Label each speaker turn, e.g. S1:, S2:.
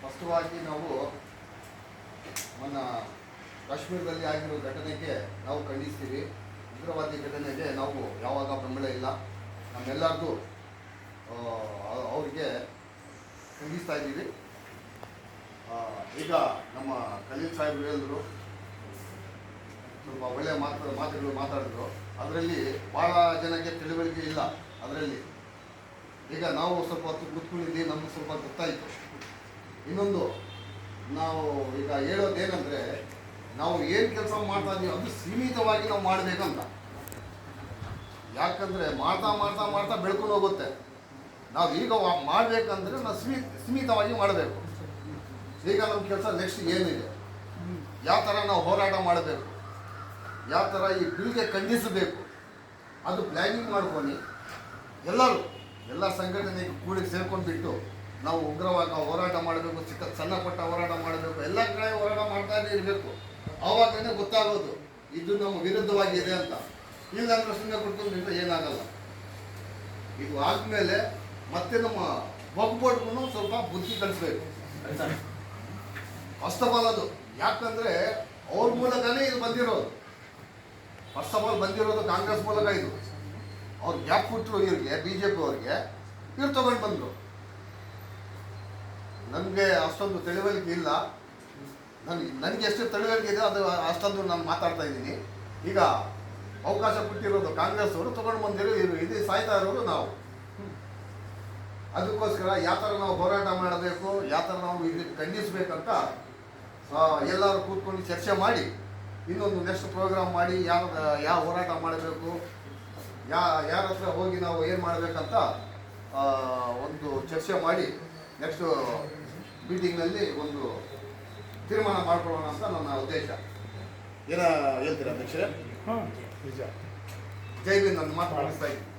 S1: ಫಸ್ಟವಾಗಿ ನಾವು ನನ್ನ ಕಾಶ್ಮೀರದಲ್ಲಿ ಆಗಿರೋ ಘಟನೆಗೆ ನಾವು ಖಂಡಿಸ್ತೀವಿ. ಉಗ್ರವಾದಿ ಘಟನೆಗೆ ನಾವು ಯಾವಾಗ ಬೆಂಬಲ ಇಲ್ಲ. ನಮ್ಮೆಲ್ಲರದು ಅವರಿಗೆ ಖಂಡಿಸ್ತಾ ಇದ್ದೀವಿ. ಈಗ ನಮ್ಮ ಖಲೀಲ್ ಸಾಹೇಬರು ಹೇಳಿದ್ರು, ಸ್ವಲ್ಪ ಒಳ್ಳೆಯ ಮಾತುಗಳು ಮಾತಾಡಿದ್ರು. ಅದರಲ್ಲಿ ಭಾಳ ಜನಕ್ಕೆ ತಿಳುವಳಿಕೆ ಇಲ್ಲ. ಅದರಲ್ಲಿ ಈಗ ನಾವು ಸ್ವಲ್ಪ ಹೊತ್ತು ಕೂತ್ಕೊಂಡಿದ್ದೀವಿ, ನಮಗೆ ಸ್ವಲ್ಪ ಗೊತ್ತಾಯಿತು. ಇನ್ನೊಂದು ನಾವು ಈಗ ಹೇಳೋದೇನೆಂದರೆ, ನಾವು ಏನು ಕೆಲಸ ಮಾಡ್ತಾ ಇದ್ದೀವಿ ಅದು ಸೀಮಿತವಾಗಿ ನಾವು ಮಾಡಬೇಕಂತ. ಯಾಕಂದರೆ ಮಾಡ್ತಾ ಮಾಡ್ತಾ ಮಾಡ್ತಾ ಬೆಳ್ಕೊಂಡು ಹೋಗುತ್ತೆ. ನಾವು ಈಗ ಮಾಡಬೇಕಂದ್ರೆ ನಾವು ಸೀಮಿತವಾಗಿ ಮಾಡಬೇಕು. ಈಗ ನಮ್ಮ ಕೆಲಸ ನೆಕ್ಸ್ಟ್ ಏನಿದೆ, ಯಾವ ಥರ ನಾವು ಹೋರಾಟ ಮಾಡಬೇಕು, ಯಾವ ಥರ ಈ ಬಿಲ್ಗೆ ಖಂಡಿಸಬೇಕು, ಅದು ಪ್ಲ್ಯಾನಿಂಗ್ ಮಾಡ್ಕೊಂಡು ಎಲ್ಲ ಸಂಘಟನೆಗೆ ಕೂಡಿ ಸೇರ್ಕೊಂಡ್ಬಿಟ್ಟು ನಾವು ಉಗ್ರವಾಗಿ ನಾವು ಹೋರಾಟ ಮಾಡಬೇಕು. ಸಣ್ಣ ಪಟ್ಟ ಹೋರಾಟ ಮಾಡಬೇಕು. ಎಲ್ಲ ಕಡೆ ಹೋರಾಟ ಮಾಡ್ತಾನೆ ಇರಬೇಕು. ಆವಾಗಲೇ ಗೊತ್ತಾಗೋದು ಇದು ನಮ್ಮ ವಿರುದ್ಧವಾಗಿದೆ ಅಂತ. ಇಲ್ಲಾಂದ್ರೆ ಸುಮ್ಮನೆ ಕೊಡ್ಕೊಂಡು ಏನಾಗಲ್ಲ. ಇದು ಆದಮೇಲೆ ಮತ್ತೆ ನಮ್ಮ ಒಗ್ಗಟ್ಟಿಗೂ ಸ್ವಲ್ಪ ಬುದ್ಧಿ ಕಲಿಸ್ಬೇಕು. ಫಸ್ಟ್ ಆಫ್ ಆಲ್ ಅದು ಯಾಕಂದರೆ ಅವ್ರ ಮೂಲಕನೇ ಇದು ಬಂದಿರೋದು. ಫಸ್ಟ್ ಆಫ್ ಆಲ್ ಬಂದಿರೋದು ಕಾಂಗ್ರೆಸ್ ಮೂಲಕ. ಇದು ಅವ್ರು ಗ್ಯಾಪ್ ಕೊಟ್ಟರು ಇವ್ರಿಗೆ, BJP ಅವ್ರಿಗೆ. ಇವ್ರು ತೊಗೊಂಡು ಬಂದರು. ನನಗೆ ಅಷ್ಟೊಂದು ತಿಳುವಳಿಕೆ ಇಲ್ಲ. ನನಗೆ ಎಷ್ಟು ತಿಳುವಳಿಕೆ ಇದೆ ಅದು ಅಷ್ಟೊಂದು ನಾನು ಮಾತಾಡ್ತಾ ಇದ್ದೀನಿ. ಈಗ ಅವಕಾಶ ಕೊಟ್ಟಿರೋದು ಕಾಂಗ್ರೆಸ್ ಅವರು, ತೊಗೊಂಡು ಬಂದಿರೋ ಇದು ಸಾಯ್ತಾ ಇರೋದು ನಾವು. ಅದಕ್ಕೋಸ್ಕರ ಯಾವ ಥರ ನಾವು ಹೋರಾಟ ಮಾಡಬೇಕು, ಯಾವ ಥರ ನಾವು ಇದಕ್ಕೆ ಖಂಡಿಸಬೇಕಂತ ಎಲ್ಲರೂ ಕೂತ್ಕೊಂಡು ಚರ್ಚೆ ಮಾಡಿ ಇನ್ನೊಂದು ನೆಕ್ಸ್ಟ್ ಪ್ರೋಗ್ರಾಮ್ ಮಾಡಿ ಯಾವ ಹೋರಾಟ ಮಾಡಬೇಕು, ಯಾರ ಹತ್ರ ಹೋಗಿ ನಾವು ಏನು ಮಾಡಬೇಕಂತ ಒಂದು ಚರ್ಚೆ ಮಾಡಿ ನೆಕ್ಸ್ಟು ಮೀಟಿಂಗ್ನಲ್ಲಿ ಒಂದು ತೀರ್ಮಾನ ಮಾಡ್ಕೊಳ್ಳೋಣ ಅಂತ ನನ್ನ ಉದ್ದೇಶ. ಏನೋ ಹೇಳ್ತೀರಾ ಅಧ್ಯಕ್ಷರೇ?
S2: ನಿಜ.
S1: ಜೈ ಭೀಮ್. ನನ್ನ ಮಾತು ಮುಗಿಸ್ತಾ ಇದ್ದೀನಿ.